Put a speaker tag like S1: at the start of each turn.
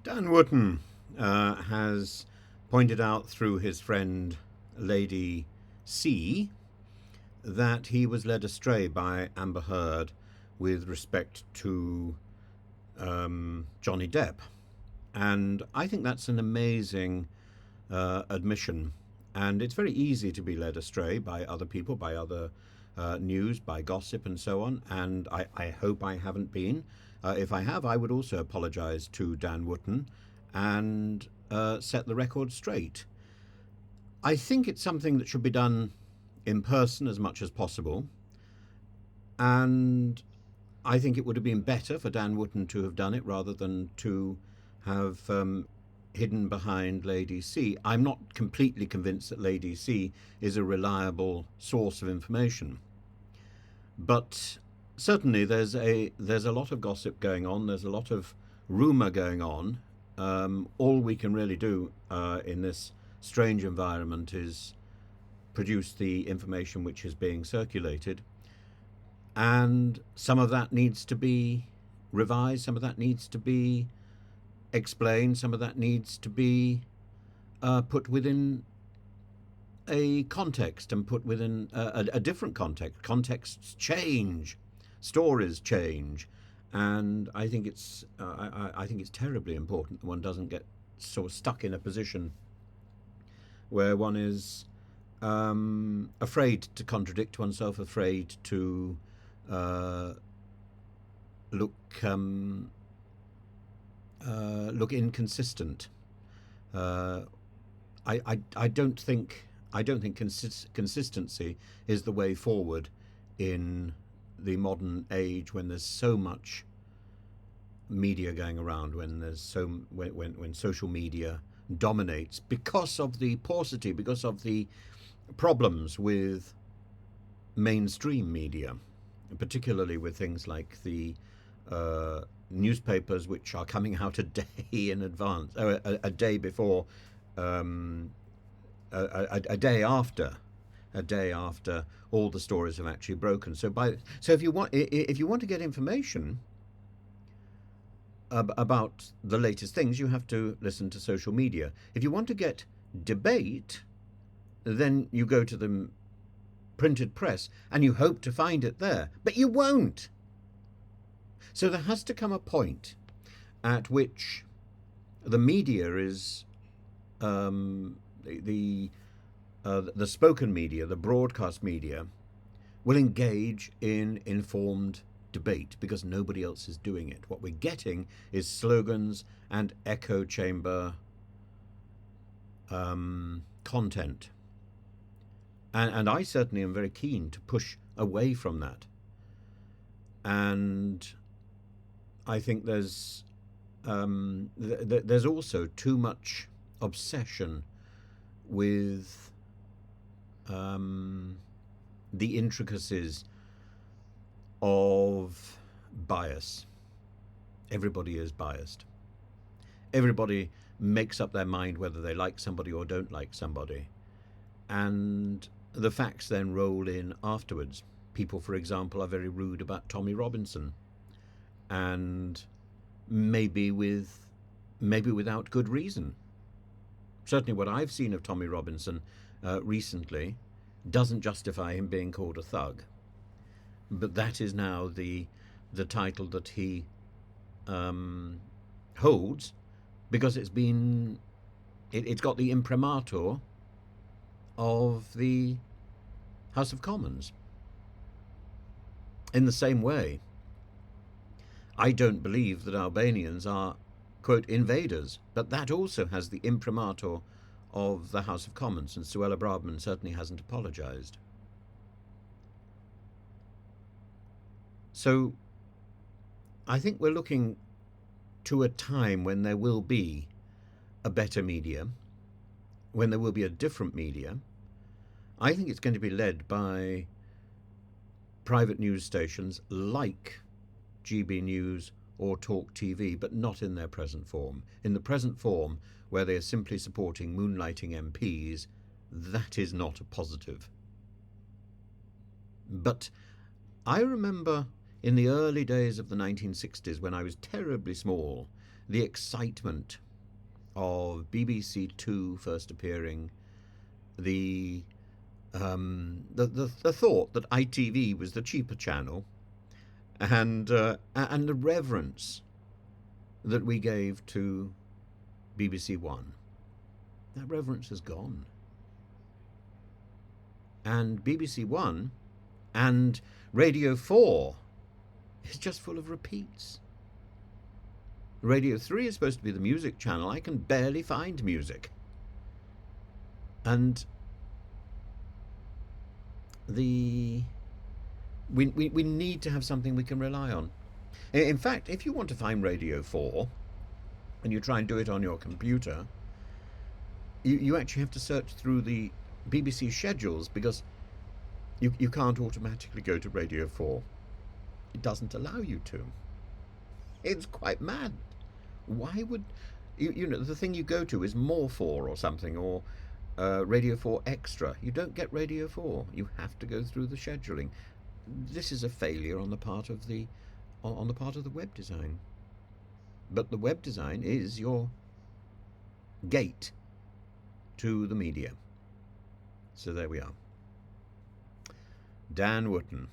S1: Dan Wootton has pointed out through his friend Lady C that he was led astray by Amber Heard with respect to Johnny Depp. And I think that's an amazing admission. And it's very easy to be led astray by other people, by other news, by gossip, and so on. And I hope I haven't been. If I have, I would also apologise to Dan Wootton and set the record straight. I think it's something that should be done in person as much as possible. And I think it would have been better for Dan Wootton to have done it rather than to have hidden behind Lady C. I'm not completely convinced that Lady C is a reliable source of information, but certainly there's a lot of gossip going on. There's a lot of rumour going on. All we can really do in this strange environment is produce the information which is being circulated, and some of that needs to be revised, some of that needs to be explained, some of that needs to be put within a context and put within a different context. Contexts change, stories change, and I think I think it's terribly important that one doesn't get sort of stuck in a position where one is afraid to contradict oneself, afraid to look look inconsistent. I don't think consistency is the way forward in the modern age when there's so much media going around, when when social media dominates because of the paucity, because of the problems with mainstream media, particularly with things like the newspapers which are coming out a day in advance, a day before, a day after, all the stories have actually broken. So if you want to get information about the latest things, you have to listen to social media. If you want to get debate, then you go to the printed press and you hope to find it there, but you won't. So there has to come a point at which the media is the spoken media, the broadcast media, will engage in informed debate because nobody else is doing it. What we're getting is slogans and echo chamber content. And I certainly am very keen to push away from that. And I think there's also too much obsession with the intricacies of bias. Everybody is biased. Everybody makes up their mind whether they like somebody or don't like somebody. And the facts then roll in afterwards. People, for example, are very rude about Tommy Robinson, and maybe without good reason. Certainly what I've seen of Tommy Robinson recently doesn't justify him being called a thug. But that is now the title that he holds because it's got the imprimatur of the House of Commons. In the same way, I don't believe that Albanians are, quote, invaders, but that also has the imprimatur of the House of Commons, and Suella Braverman certainly hasn't apologised. So I think we're looking to a time when there will be a better media, when there will be a different media. I think it's going to be led by private news stations like GB News or Talk TV, but not in their present form. In the present form, where they are simply supporting moonlighting MPs, that is not a positive. But I remember in the early days of the 1960s, when I was terribly small the excitement of BBC Two first appearing, the the thought that ITV was the cheaper channel, and the reverence that we gave to BBC One. That reverence has gone. And BBC One and Radio 4 is just full of repeats. Radio 3 is supposed to be the music channel. I can barely find music. And we need to have something we can rely on. In fact, if you want to find Radio 4 and you try and do it on your computer, you actually have to search through the BBC schedules, because you can't automatically go to Radio 4. It doesn't allow you to. It's quite mad. Why would you know, the thing you go to is More 4 or something, or Radio 4 Extra. You don't get Radio 4. You have to go through the scheduling. This is a failure on the part of the web design. But the web design is your gate to the media. So there we are. Dan Wootton.